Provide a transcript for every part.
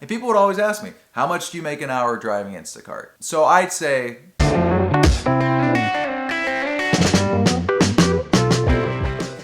And people would always ask me, how much do you make an hour driving Instacart? So I'd say,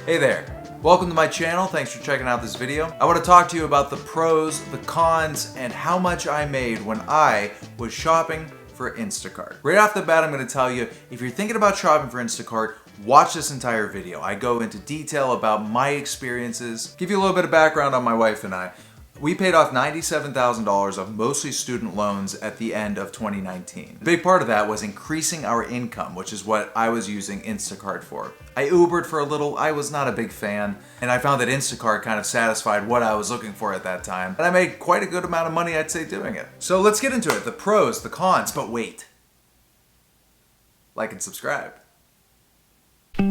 hey there. Welcome to my channel. Thanks for checking out this video. I want to talk to you about the pros, the cons, and how much I made when I was shopping for Instacart. Right off the bat, I'm going to tell you, if you're thinking about shopping for Instacart, watch this entire video. I go into detail about my experiences, give you a little bit of background on my wife and I. We paid off $97,000 of mostly student loans at the end of 2019. A big part of that was increasing our income, which is what I was using Instacart for. I Ubered for a little, I was not a big fan, and I found that Instacart kind of satisfied what I was looking for at that time. And I made quite a good amount of money, I'd say, doing it. So let's get into it, the pros, the cons, but wait. Like and subscribe. To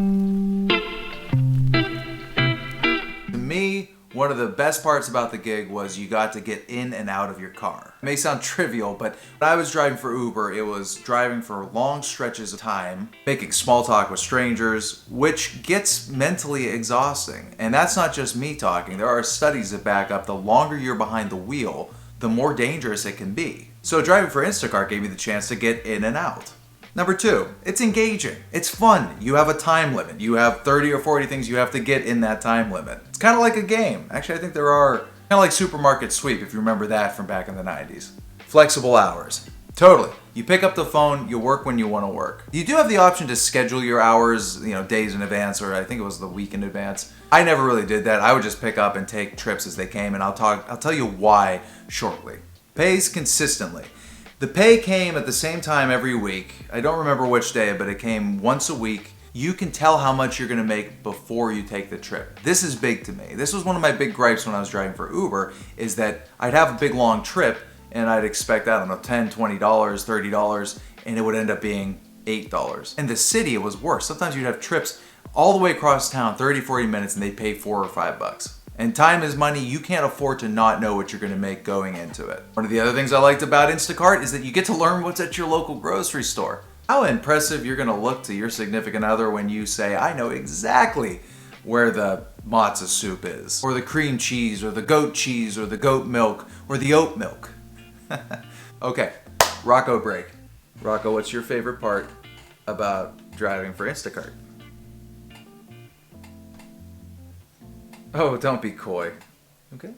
me, one of the best parts about the gig was you got to get in and out of your car. It may sound trivial, but when I was driving for Uber, it was driving for long stretches of time, making small talk with strangers, which gets mentally exhausting. And that's not just me talking. There are studies that back up the longer you're behind the wheel, the more dangerous it can be. So driving for Instacart gave me the chance to get in and out. Number two, it's engaging. It's fun. You have a time limit. You have 30 or 40 things you have to get in that time limit. It's kind of like a game. Actually, I think there are kind of like Supermarket Sweep, if you remember that from back in the 90s. Flexible hours. Totally. You pick up the phone, you work when you want to work. You do have the option to schedule your hours, days in advance, or I think it was the week in advance. I never really did that. I would just pick up and take trips as they came, and I'll tell you why shortly. Pays consistently. The pay came at the same time every week. I don't remember which day, but it came once a week. You can tell how much you're gonna make before you take the trip. This is big to me. This was one of my big gripes when I was driving for Uber, is that I'd have a big long trip and I'd expect, I don't know, $10, $20, $30, and it would end up being $8. In the city, it was worse. Sometimes you'd have trips all the way across town, 30, 40 minutes, and they'd pay $4 or $5. And time is money. You can't afford to not know what you're going to make going into it. One of the other things I liked about Instacart is that you get to learn what's at your local grocery store. How impressive you're going to look to your significant other when you say, I know exactly where the matzo soup is, or the cream cheese, or the goat cheese, or the goat milk, or the oat milk. Okay, Rocco break. Rocco, what's your favorite part about driving for Instacart? Oh, don't be coy. Okay?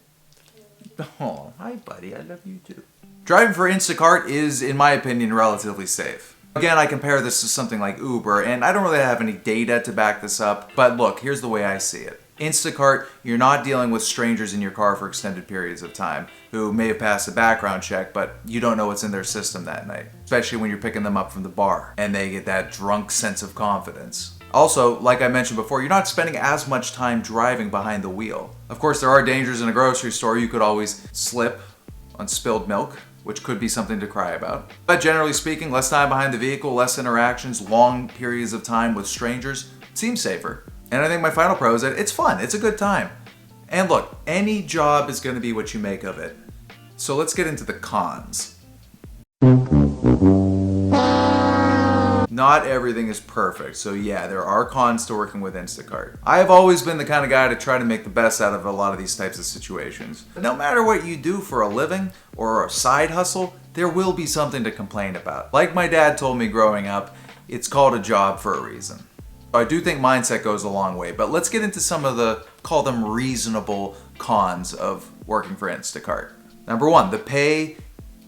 Oh, hi buddy, I love you too. Driving for Instacart is, in my opinion, relatively safe. Again, I compare this to something like Uber, and I don't really have any data to back this up, but look, here's the way I see it. Instacart, you're not dealing with strangers in your car for extended periods of time who may have passed a background check, but you don't know what's in their system that night, especially when you're picking them up from the bar and they get that drunk sense of confidence. Also, like I mentioned before, you're not spending as much time driving behind the wheel. Of course, there are dangers in a grocery store. You could always slip on spilled milk, which could be something to cry about. But generally speaking, less time behind the vehicle, less interactions, long periods of time with strangers seems safer. And I think my final pro is that it's fun. It's a good time. And look, any job is going to be what you make of it. So let's get into the cons. Not everything is perfect, so yeah, there are cons to working with Instacart. I have always been the kind of guy to try to make the best out of a lot of these types of situations. But no matter what you do for a living or a side hustle, there will be something to complain about. Like my dad told me growing up, it's called a job for a reason. I do think mindset goes a long way, but let's get into some of the, call them reasonable cons of working for Instacart. Number one, the pay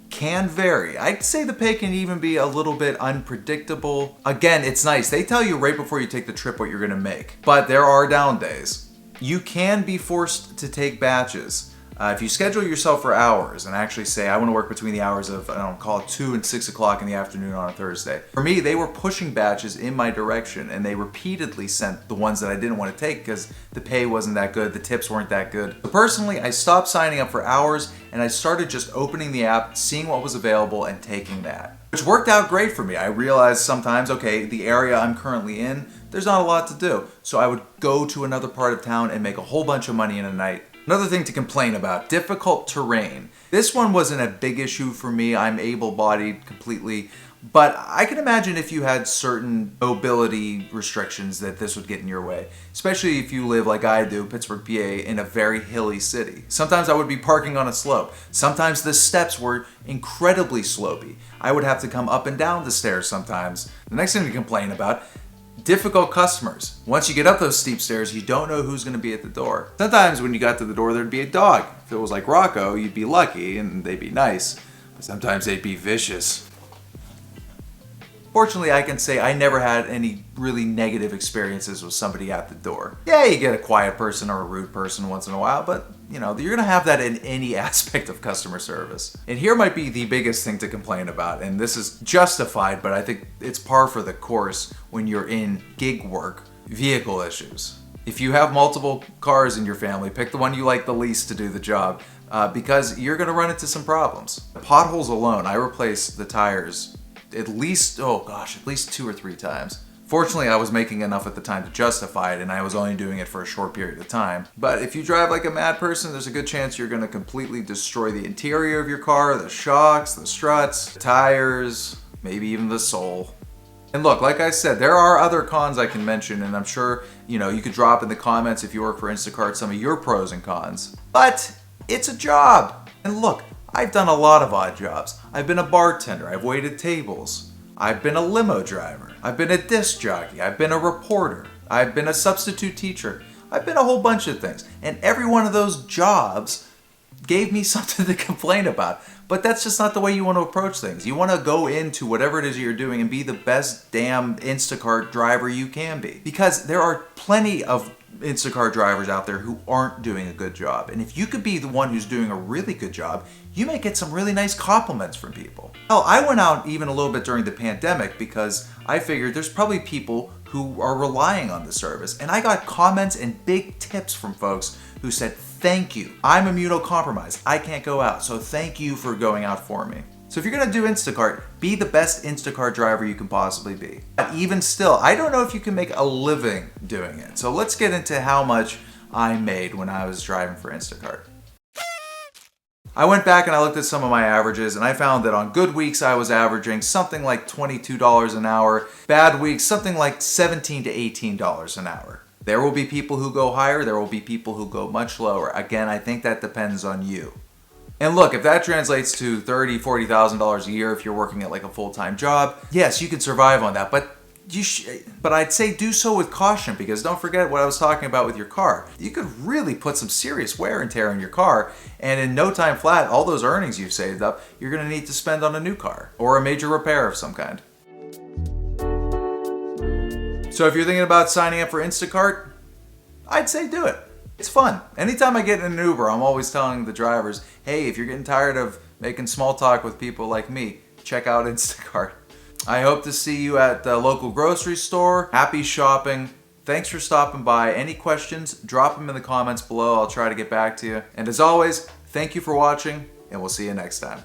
can vary. I'd say the pay can even be a little bit unpredictable. Again, it's nice. They tell you right before you take the trip what you're gonna make, but there are down days. You can be forced to take batches. If you schedule yourself for hours and actually say, I want to work between the hours of, call it 2 and 6 o'clock in the afternoon on a Thursday. For me, they were pushing batches in my direction and they repeatedly sent the ones that I didn't want to take because the pay wasn't that good, the tips weren't that good. So personally, I stopped signing up for hours and I started just opening the app, seeing what was available and taking that. Which worked out great for me. I realized sometimes, okay, the area I'm currently in, there's not a lot to do. So I would go to another part of town and make a whole bunch of money in a night. Another thing to complain about, difficult terrain. This one wasn't a big issue for me. I'm able-bodied completely. But I can imagine if you had certain mobility restrictions that this would get in your way. Especially if you live like I do, Pittsburgh, PA, in a very hilly city. Sometimes I would be parking on a slope. Sometimes the steps were incredibly slopey. I would have to come up and down the stairs sometimes. The next thing to complain about, difficult customers. Once you get up those steep stairs, you don't know who's going to be at the door. Sometimes when you got to the door, there'd be a dog. If it was like Rocco, you'd be lucky and they'd be nice. But sometimes they'd be vicious. Fortunately, I can say I never had any really negative experiences with somebody at the door. Yeah, you get a quiet person or a rude person once in a while, but you know, you're gonna have that in any aspect of customer service. And here might be the biggest thing to complain about, and this is justified, but I think it's par for the course when you're in gig work, vehicle issues. If you have multiple cars in your family, pick the one you like the least to do the job, because you're gonna run into some problems. Potholes alone, I replaced the tires at least 2 or 3 times. Fortunately, I was making enough at the time to justify it, and I was only doing it for a short period of time. But if you drive like a mad person, there's a good chance you're gonna completely destroy the interior of your car, the shocks, the struts, the tires, maybe even the sole. And look, like I said, there are other cons I can mention, and I'm sure, you could drop in the comments if you work for Instacart some of your pros and cons. But it's a job. And look, I've done a lot of odd jobs. I've been a bartender, I've waited tables, I've been a limo driver, I've been a disc jockey, I've been a reporter, I've been a substitute teacher, I've been a whole bunch of things. And every one of those jobs gave me something to complain about. But that's just not the way you want to approach things. You want to go into whatever it is you're doing and be the best damn Instacart driver you can be. Because there are plenty of Instacart drivers out there who aren't doing a good job. And if you could be the one who's doing a really good job, you may get some really nice compliments from people. Hell, I went out even a little bit during the pandemic because I figured there's probably people who are relying on the service. And I got comments and big tips from folks who said, thank you. I'm immunocompromised. I can't go out. So thank you for going out for me. So if you're gonna do Instacart, be the best Instacart driver you can possibly be. But even still, I don't know if you can make a living doing it. So let's get into how much I made when I was driving for Instacart. I went back and I looked at some of my averages, and I found that on good weeks I was averaging something like $22 an hour. Bad weeks, something like $17 to $18 an hour. There will be people who go higher, there will be people who go much lower. Again, I think that depends on you. And look, if that translates to $30,000, $40,000 a year if you're working at like a full-time job, yes, you can survive on that, but I'd say do so with caution, because don't forget what I was talking about with your car. You could really put some serious wear and tear in your car, and in no time flat, all those earnings you've saved up, you're gonna need to spend on a new car or a major repair of some kind. So if you're thinking about signing up for Instacart, I'd say do it. It's fun. Anytime I get in an Uber, I'm always telling the drivers, hey, if you're getting tired of making small talk with people like me, check out Instacart. I hope to see you at the local grocery store. Happy shopping. Thanks for stopping by. Any questions, drop them in the comments below. I'll try to get back to you. And as always, thank you for watching, and we'll see you next time.